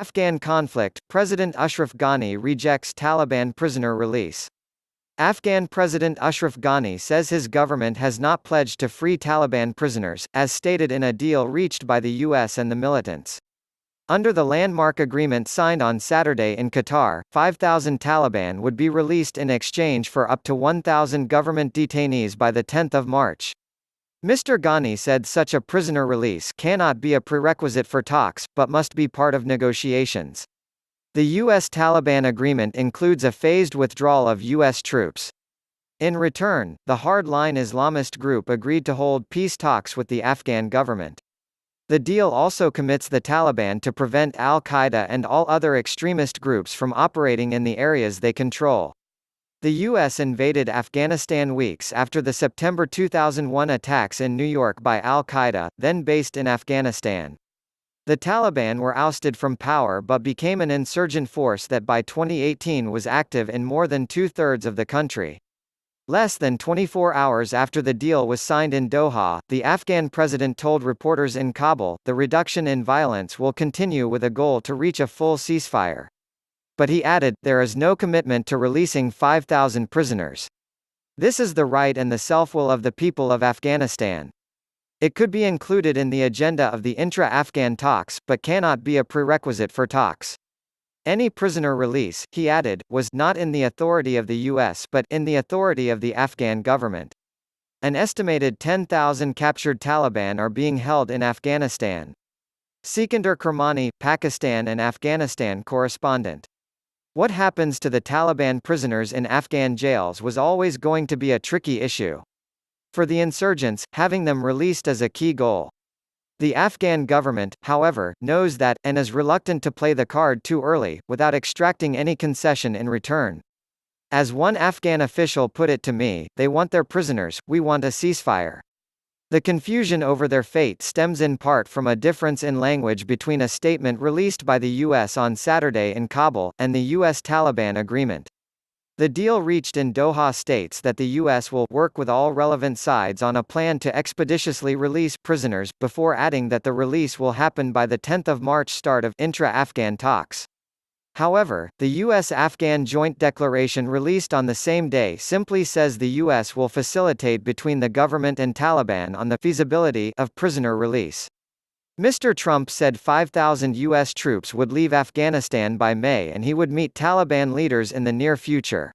Afghan conflict, President Ashraf Ghani rejects Taliban prisoner release. Afghan President Ashraf Ghani says his government has not pledged to free Taliban prisoners, as stated in a deal reached by the US and the militants. Under the landmark agreement signed on Saturday in Qatar, 5,000 Taliban would be released in exchange for up to 1,000 government detainees by the 10th of March. Mr. Ghani said such a prisoner release cannot be a prerequisite for talks, but must be part of negotiations. The US-Taliban agreement includes a phased withdrawal of US troops. In return, the hard-line Islamist group agreed to hold peace talks with the Afghan government. The deal also commits the Taliban to prevent al-Qaeda and all other extremist groups from operating in the areas they control. The U.S. invaded Afghanistan weeks after the September 2001 attacks in New York by al-Qaeda, then based in Afghanistan. The Taliban were ousted from power but became an insurgent force that by 2018 was active in more than two-thirds of the country. Less than 24 hours after the deal was signed in Doha, the Afghan president told reporters in Kabul, the reduction in violence will continue with a goal to reach a full ceasefire. But he added, there is no commitment to releasing 5,000 prisoners. This is the right and the self-will of the people of Afghanistan. It could be included in the agenda of the intra-Afghan talks, but cannot be a prerequisite for talks. Any prisoner release, he added, was not in the authority of the US but in the authority of the Afghan government. An estimated 10,000 captured Taliban are being held in Afghanistan. Sikandar Kermani, Pakistan and Afghanistan correspondent. What happens to the Taliban prisoners in Afghan jails was always going to be a tricky issue. For the insurgents, having them released is a key goal. The Afghan government, however, knows that, and is reluctant to play the card too early, without extracting any concession in return. As one Afghan official put it to me, they want their prisoners, we want a ceasefire. The confusion over their fate stems in part from a difference in language between a statement released by the US on Saturday in Kabul, and the US-Taliban agreement. The deal reached in Doha states that the US will work with all relevant sides on a plan to expeditiously release prisoners, before adding that the release will happen by the 10th of March start of intra-Afghan talks. However, the US-Afghan Joint Declaration released on the same day simply says the US will facilitate between the government and Taliban on the feasibility of prisoner release. Mr. Trump said 5,000 US troops would leave Afghanistan by May and he would meet Taliban leaders in the near future.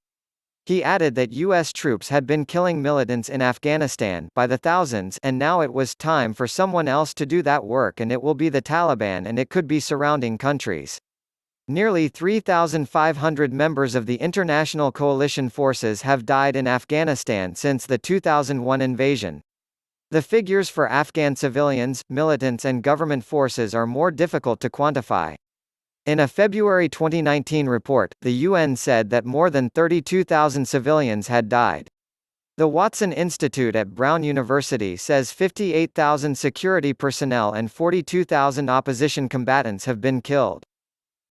He added that US troops had been killing militants in Afghanistan by the thousands and now it was time for someone else to do that work and it will be the Taliban and it could be surrounding countries. Nearly 3,500 members of the international coalition forces have died in Afghanistan since the 2001 invasion. The figures for Afghan civilians, militants and government forces are more difficult to quantify. In a February 2019 report, the UN said that more than 32,000 civilians had died. The Watson Institute at Brown University says 58,000 security personnel and 42,000 opposition combatants have been killed.